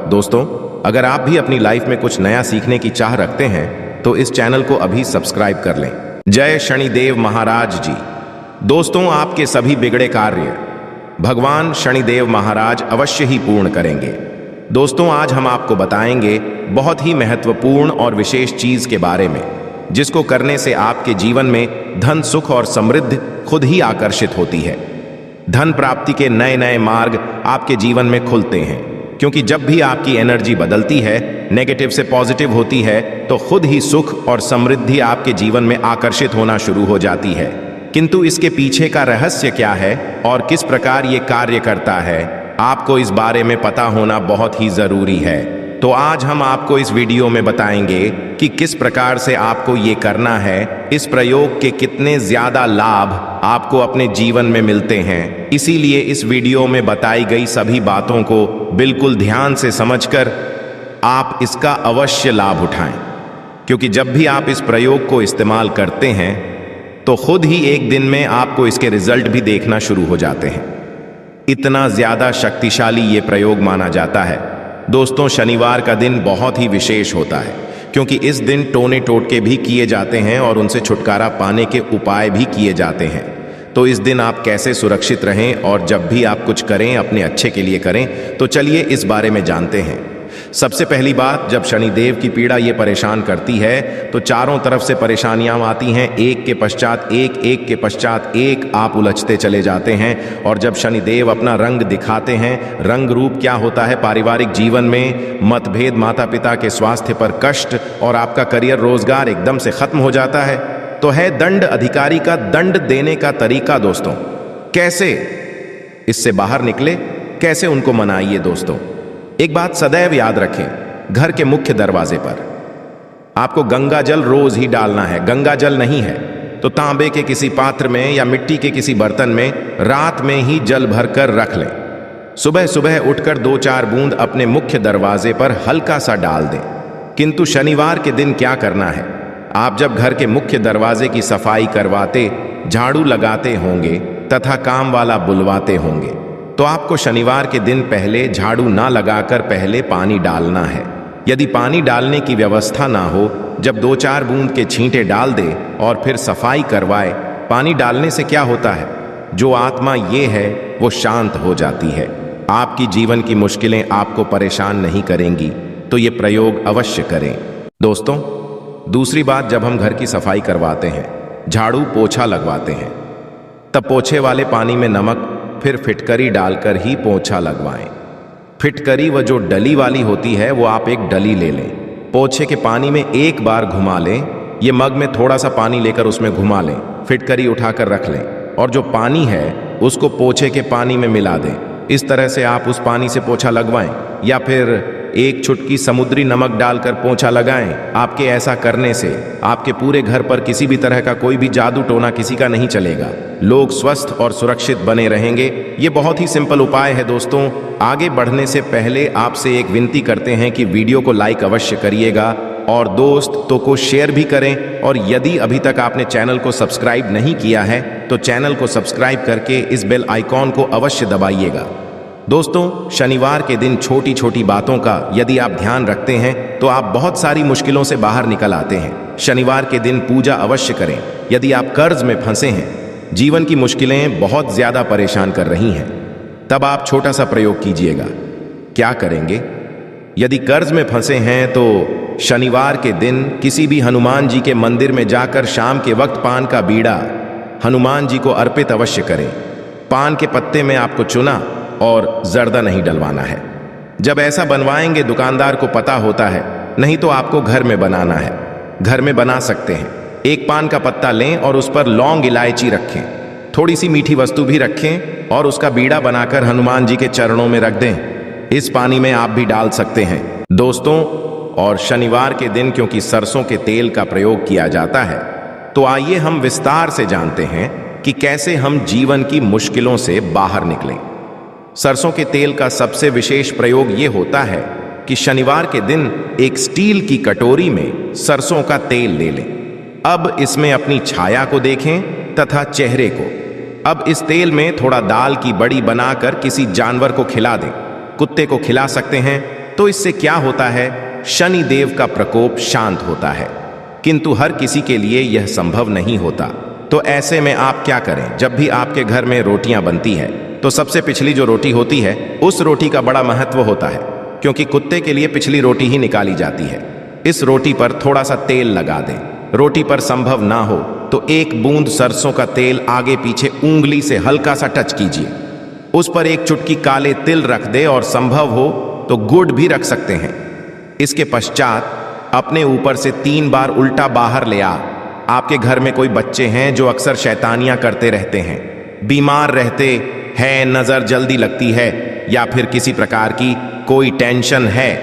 दोस्तों, अगर आप भी अपनी लाइफ में कुछ नया सीखने की चाह रखते हैं तो इस चैनल को अभी सब्सक्राइब कर लें। जय शनिदेव महाराज जी। दोस्तों, आपके सभी बिगड़े कार्य भगवान शनिदेव महाराज अवश्य ही पूर्ण करेंगे। दोस्तों, आज हम आपको बताएंगे बहुत ही महत्वपूर्ण और विशेष चीज के बारे में, जिसको करने से आपके जीवन में धन, सुख और समृद्धि खुद ही आकर्षित होती है। धन प्राप्ति के नए नए मार्ग आपके जीवन में खुलते हैं, क्योंकि जब भी आपकी एनर्जी बदलती है, नेगेटिव से पॉजिटिव होती है, तो खुद ही सुख और समृद्धि आपके जीवन में आकर्षित होना शुरू हो जाती है। किंतु इसके पीछे का रहस्य क्या है और किस प्रकार ये कार्य करता है, आपको इस बारे में पता होना बहुत ही जरूरी है। तो आज हम आपको इस वीडियो में बताएंगे कि किस प्रकार से आपको ये करना है, इस प्रयोग के कितने ज्यादा लाभ आपको अपने जीवन में मिलते हैं। इसीलिए इस वीडियो में बताई गई सभी बातों को बिल्कुल ध्यान से समझकर आप इसका अवश्य लाभ उठाएं, क्योंकि जब भी आप इस प्रयोग को इस्तेमाल करते हैं तो खुद ही एक दिन में आपको इसके रिजल्ट भी देखना शुरू हो जाते हैं। इतना ज्यादा शक्तिशाली ये प्रयोग माना जाता है। दोस्तों, शनिवार का दिन बहुत ही विशेष होता है, क्योंकि इस दिन टोने टोटके भी किए जाते हैं और उनसे छुटकारा पाने के उपाय भी किए जाते हैं। तो इस दिन आप कैसे सुरक्षित रहें और जब भी आप कुछ करें अपने अच्छे के लिए करें, तो चलिए इस बारे में जानते हैं। सबसे पहली बात, जब शनिदेव की पीड़ा ये परेशान करती है तो चारों तरफ से परेशानियां आती हैं, एक के पश्चात एक, एक के पश्चात एक, आप उलझते चले जाते हैं। और जब शनिदेव अपना रंग दिखाते हैं, रंग रूप क्या होता है, पारिवारिक जीवन में मतभेद, माता पिता के स्वास्थ्य पर कष्ट और आपका करियर रोजगार एकदम से खत्म हो जाता है। तो है दंड अधिकारी का दंड देने का तरीका। दोस्तों, कैसे इससे बाहर निकले, कैसे उनको मनाइए। दोस्तों, एक बात सदैव याद रखें, घर के मुख्य दरवाजे पर आपको गंगा जल रोज ही डालना है। गंगा जल नहीं है तो तांबे के किसी पात्र में या मिट्टी के किसी बर्तन में रात में ही जल भरकर रख लें। सुबह सुबह उठकर 2-4 बूंद अपने मुख्य दरवाजे पर हल्का सा डाल दें। किंतु शनिवार के दिन क्या करना है, आप जब घर के मुख्य दरवाजे की सफाई करवाते, झाड़ू लगाते होंगे तथा काम वाला बुलवाते होंगे, तो आपको शनिवार के दिन पहले झाड़ू ना लगाकर पहले पानी डालना है। यदि पानी डालने की व्यवस्था ना हो, जब 2-4 बूंद के छींटे डाल दे और फिर सफाई करवाए। पानी डालने से क्या होता है, जो आत्मा ये है वो शांत हो जाती है। आपकी जीवन की मुश्किलें आपको परेशान नहीं करेंगी। तो ये प्रयोग अवश्य करें। दोस्तों, दूसरी बात, जब हम घर की सफाई करवाते हैं, झाड़ू पोछा लगवाते हैं, तब पोछे वाले पानी में नमक फिर फिटकरी डालकर ही पोछा लगवाएं। फिटकरी व जो डली वाली होती है वो आप एक डली ले लें, पोछे के पानी में एक बार घुमा लें। ये मग में थोड़ा सा पानी लेकर उसमें घुमा लें, फिटकरी उठाकर रख लें और जो पानी है उसको पोछे के पानी में मिला दें। इस तरह से आप उस पानी से पोछा लगवाएं, या फिर एक चुटकी समुद्री नमक डालकर पोंछा लगाएं। आपके ऐसा करने से आपके पूरे घर पर किसी भी तरह का कोई भी जादू टोना किसी का नहीं चलेगा। लोग स्वस्थ और सुरक्षित बने रहेंगे। ये बहुत ही सिंपल उपाय है। दोस्तों, आगे बढ़ने से पहले आपसे एक विनती करते हैं कि वीडियो को लाइक अवश्य करिएगा और दोस्तों को शेयर भी करें। और यदि अभी तक आपने चैनल को सब्सक्राइब नहीं किया है तो चैनल को सब्सक्राइब करके इस बेल आइकॉन को अवश्य दबाइएगा। दोस्तों, शनिवार के दिन छोटी छोटी बातों का यदि आप ध्यान रखते हैं तो आप बहुत सारी मुश्किलों से बाहर निकल आते हैं। शनिवार के दिन पूजा अवश्य करें। यदि आप कर्ज में फंसे हैं, जीवन की मुश्किलें बहुत ज्यादा परेशान कर रही हैं, तब आप छोटा सा प्रयोग कीजिएगा। क्या करेंगे, यदि कर्ज में फंसे हैं तो शनिवार के दिन किसी भी हनुमान जी के मंदिर में जाकर शाम के वक्त पान का बीड़ा हनुमान जी को अर्पित अवश्य करें। पान के पत्ते में आपको चुना और जर्दा नहीं डलवाना है। जब ऐसा बनवाएंगे, दुकानदार को पता होता है, नहीं तो आपको घर में बनाना है। घर में बना सकते हैं। एक पान का पत्ता लें और उस पर लौंग, इलायची रखें, थोड़ी सी मीठी वस्तु भी रखें और उसका बीड़ा बनाकर हनुमान जी के चरणों में रख दें। इस पानी में आप भी डाल सकते हैं। दोस्तों, और शनिवार के दिन क्योंकि सरसों के तेल का प्रयोग किया जाता है, तो आइए हम विस्तार से जानते हैं कि कैसे हम जीवन की मुश्किलों से बाहर निकलें। सरसों के तेल का सबसे विशेष प्रयोग ये होता है कि शनिवार के दिन एक स्टील की कटोरी में सरसों का तेल ले लें। अब इसमें अपनी छाया को देखें तथा चेहरे को। अब इस तेल में थोड़ा दाल की बड़ी बनाकर किसी जानवर को खिला दें। कुत्ते को खिला सकते हैं, तो इससे क्या होता है, शनि देव का प्रकोप शांत होता है। किंतु हर किसी के लिए यह संभव नहीं होता। तो ऐसे में आप क्या करें, जब भी आपके घर में रोटियां बनती है तो सबसे पिछली जो रोटी होती है उस रोटी का बड़ा महत्व होता है, क्योंकि कुत्ते के लिए पिछली रोटी ही निकाली जाती है। इस रोटी पर थोड़ा सा तेल लगा दें। रोटी पर संभव ना हो तो एक बूंद सरसों का तेल आगे पीछे उंगली से हल्का सा टच कीजिए। उस पर एक चुटकी काले तिल रख दे और संभव हो तो गुड़ भी रख सकते हैं। इसके पश्चात अपने ऊपर से 3 बार उल्टा बाहर ले आ। आपके घर में कोई बच्चे हैं जो अक्सर शैतानियां करते रहते हैं, बीमार रहते हैं, नजर जल्दी लगती है, या फिर किसी प्रकार की कोई टेंशन है,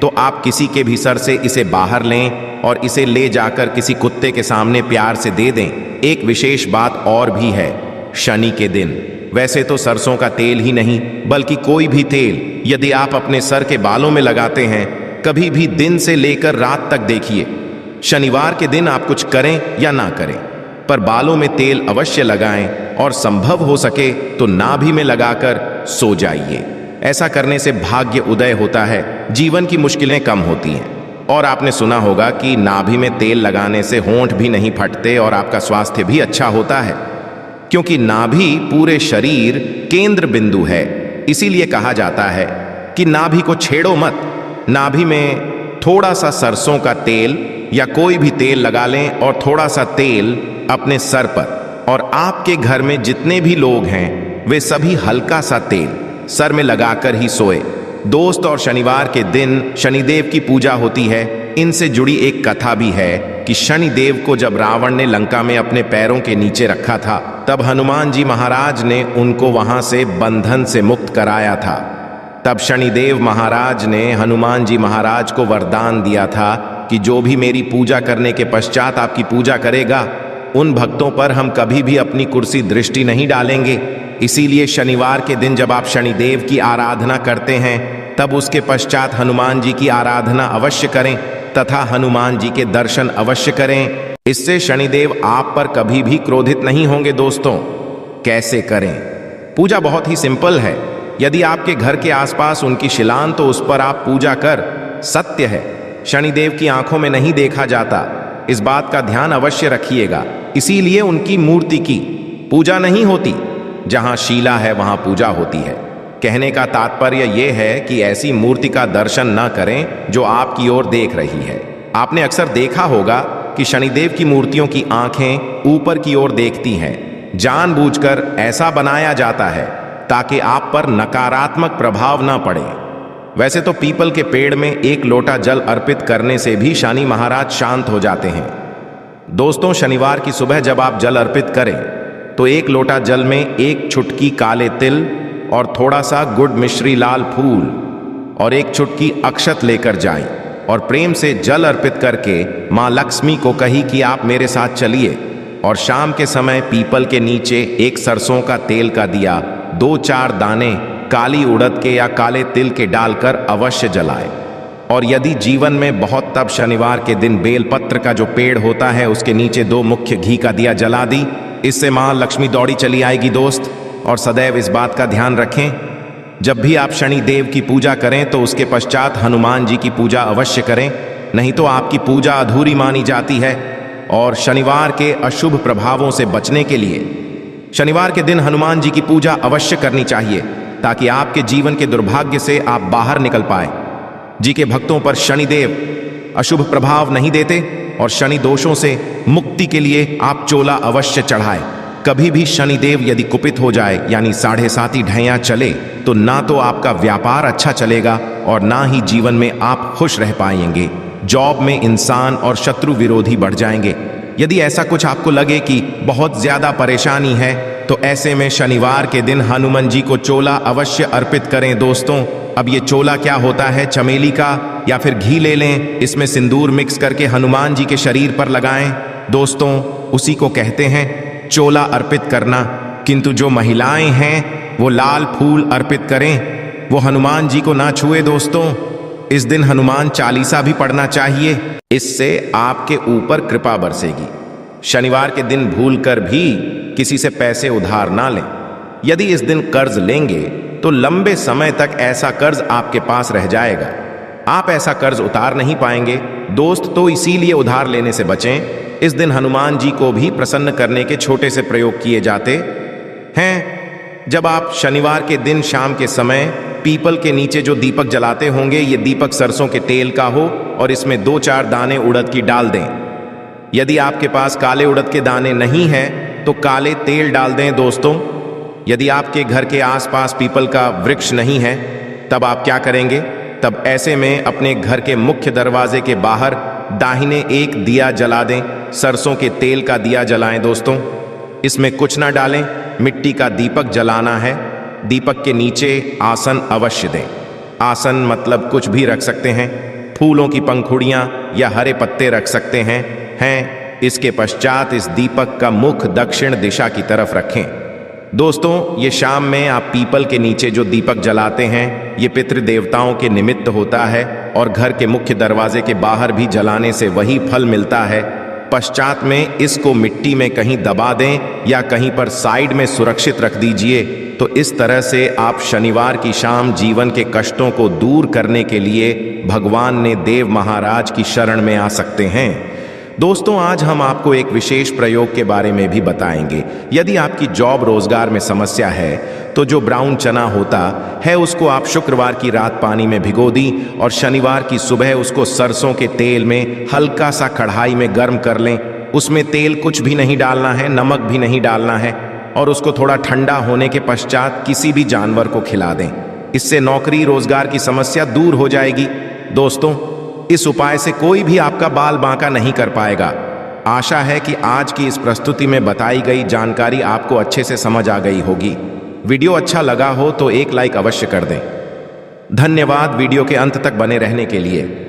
तो आप किसी के भी सर से इसे बाहर लें और इसे ले जाकर किसी कुत्ते के सामने प्यार से दे दें। एक विशेष बात और भी है, शनि के दिन वैसे तो सरसों का तेल ही नहीं बल्कि कोई भी तेल यदि आप अपने सर के बालों में लगाते हैं, कभी भी दिन से लेकर रात तक देखिए, शनिवार के दिन आप कुछ करें या ना करें पर बालों में तेल अवश्य लगाएं और संभव हो सके तो नाभि में लगाकर सो जाइए। ऐसा करने से भाग्य उदय होता है, जीवन की मुश्किलें कम होती हैं। और आपने सुना होगा कि नाभि में तेल लगाने से होंठ भी नहीं फटते और आपका स्वास्थ्य भी अच्छा होता है, क्योंकि नाभि पूरे शरीर केंद्र बिंदु है। इसीलिए कहा जाता है कि नाभि को छेड़ो मत। नाभि में थोड़ा सा सरसों का तेल या कोई भी तेल लगा लें और थोड़ा सा तेल अपने सर पर, और आपके घर में जितने भी लोग हैं वे सभी हल्का सा तेल सर में लगाकर ही सोए। दोस्त, और शनिवार के दिन शनिदेव की पूजा होती है। इनसे जुड़ी एक कथा भी है कि शनिदेव को जब रावण ने लंका में अपने पैरों के नीचे रखा था, तब हनुमान जी महाराज ने उनको वहां से बंधन से मुक्त कराया था। तब शनिदेव महाराज ने हनुमान जी महाराज को वरदान दिया था कि जो भी मेरी पूजा करने के पश्चात आपकी पूजा करेगा, उन भक्तों पर हम कभी भी अपनी कुर्सी दृष्टि नहीं डालेंगे। इसीलिए शनिवार के दिन जब आप शनिदेव की आराधना करते हैं तब उसके पश्चात हनुमान जी की आराधना अवश्य करें तथा हनुमान जी के दर्शन अवश्य करें। इससे शनिदेव आप पर कभी भी क्रोधित नहीं होंगे। दोस्तों, कैसे करें? पूजा बहुत ही सिंपल है। यदि आपके घर के आसपास उनकी शिलान तो उस पर आप पूजा कर। सत्य है, शनिदेव की आंखों में नहीं देखा जाता, इस बात का ध्यान अवश्य रखिएगा। इसीलिए उनकी मूर्ति की पूजा नहीं होती। जहां शीला है वहां पूजा होती है। कहने का तात्पर्य यह है कि ऐसी मूर्ति का दर्शन न करें जो आपकी ओर देख रही है। आपने अक्सर देखा होगा कि शनिदेव की मूर्तियों की आंखें ऊपर की ओर देखती हैं। जानबूझकर ऐसा बनाया जाता है ताकि आप पर नकारात्मक प्रभाव न पड़े। वैसे तो पीपल के पेड़ में एक लोटा जल अर्पित करने से भी शनि महाराज शांत हो जाते हैं। दोस्तों, शनिवार की सुबह जब आप जल अर्पित करें तो एक लोटा जल में एक चुटकी काले तिल और थोड़ा सा गुड़ मिश्री लाल फूल और एक चुटकी अक्षत लेकर जाएं और प्रेम से जल अर्पित करके मां लक्ष्मी को कही कि आप मेरे साथ चलिए, और शाम के समय पीपल के नीचे एक सरसों का तेल का दिया 2-4 दाने काली उड़द के या काले तिल के डालकर अवश्य जलाए। और यदि जीवन में बहुत, तब शनिवार के दिन बेलपत्र का जो पेड़ होता है उसके नीचे 2 मुख्य घी का दिया जला दी। इससे मां लक्ष्मी दौड़ी चली आएगी। दोस्त, और सदैव इस बात का ध्यान रखें, जब भी आप शनि देव की पूजा करें तो उसके पश्चात हनुमान जी की पूजा अवश्य करें, नहीं तो आपकी पूजा अधूरी मानी जाती है। और शनिवार के अशुभ प्रभावों से बचने के लिए शनिवार के दिन हनुमान जी की पूजा अवश्य करनी चाहिए, ताकि आपके जीवन के दुर्भाग्य से आप बाहर निकल पाए। जी के भक्तों पर शनिदेव अशुभ प्रभाव नहीं देते, और शनि दोषों से मुक्ति के लिए आप चोला अवश्य चढ़ाए। कभी भी शनिदेव यदि कुपित हो जाए, यानी 7.5 ढैया चले, तो ना तो आपका व्यापार अच्छा चलेगा और ना ही जीवन में आप खुश रह पाएंगे। जॉब में इंसान और शत्रु विरोधी बढ़ जाएंगे। यदि ऐसा कुछ आपको लगे कि बहुत ज्यादा परेशानी है, तो ऐसे में शनिवार के दिन हनुमान जी को चोला अवश्य अर्पित करें। दोस्तों, अब ये चोला क्या होता है? चमेली का या फिर घी ले लें, इसमें सिंदूर मिक्स करके हनुमान जी के शरीर पर लगाएं। दोस्तों, उसी को कहते हैं चोला अर्पित करना। किंतु जो महिलाएं हैं वो लाल फूल अर्पित करें, वो हनुमान जी को ना छुए। दोस्तों, इस दिन हनुमान चालीसा भी पढ़ना चाहिए, इससे आपके ऊपर कृपा बरसेगी। शनिवार के दिन भूलकर भी किसी से पैसे उधार ना लें। यदि इस दिन कर्ज लेंगे तो लंबे समय तक ऐसा कर्ज आपके पास रह जाएगा। आप ऐसा कर्ज उतार नहीं पाएंगे दोस्त, तो इसीलिए उधार लेने से बचें। इस दिन हनुमान जी को भी प्रसन्न करने के छोटे से प्रयोग किए जाते हैं। जब आप शनिवार के दिन शाम के समय पीपल के नीचे जो दीपक जलाते होंगे, ये दीपक सरसों के तेल का हो और इसमें 2-4 दाने उड़द की डाल दें। यदि आपके पास काले उड़द के दाने नहीं हैं तो काले तेल डाल दें दोस्तों। यदि आपके घर के आसपास पीपल का वृक्ष नहीं है तब आप क्या करेंगे? तब ऐसे में अपने घर के मुख्य दरवाजे के बाहर दाहिने एक दिया जला दें। सरसों के तेल का दिया जलाएं दोस्तों। इसमें कुछ ना डालें, मिट्टी का दीपक जलाना है। दीपक के नीचे आसन अवश्य दें। आसन मतलब कुछ भी रख सकते हैं, फूलों की पंखुड़ियां या हरे पत्ते रख सकते हैं। इसके पश्चात इस दीपक का मुख दक्षिण दिशा की तरफ रखें। दोस्तों, ये शाम में आप पीपल के नीचे जो दीपक जलाते हैं, ये पितृदेवताओं के निमित्त होता है और घर के मुख्य दरवाजे के बाहर भी जलाने से वही फल मिलता है। पश्चात में इसको मिट्टी में कहीं दबा दें या कहीं पर साइड में सुरक्षित रख दीजिए। तो इस तरह से आप शनिवार की शाम जीवन के कष्टों को दूर करने के लिए भगवान ने देव महाराज की शरण में आ सकते हैं। दोस्तों, आज हम आपको एक विशेष प्रयोग के बारे में भी बताएंगे। यदि आपकी जॉब रोजगार में समस्या है तो जो ब्राउन चना होता है उसको आप शुक्रवार की रात पानी में भिगो दी और शनिवार की सुबह उसको सरसों के तेल में हल्का सा कढ़ाई में गर्म कर लें। उसमें तेल कुछ भी नहीं डालना है, नमक भी नहीं डालना है और उसको थोड़ा ठंडा होने के पश्चात किसी भी जानवर को खिला दें। इससे नौकरी रोजगार की समस्या दूर हो जाएगी। दोस्तों, इस उपाय से कोई भी आपका बाल बांका नहीं कर पाएगा। आशा है कि आज की इस प्रस्तुति में बताई गई जानकारी आपको अच्छे से समझ आ गई होगी। वीडियो अच्छा लगा हो तो एक लाइक अवश्य कर दें। धन्यवाद वीडियो के अंत तक बने रहने के लिए।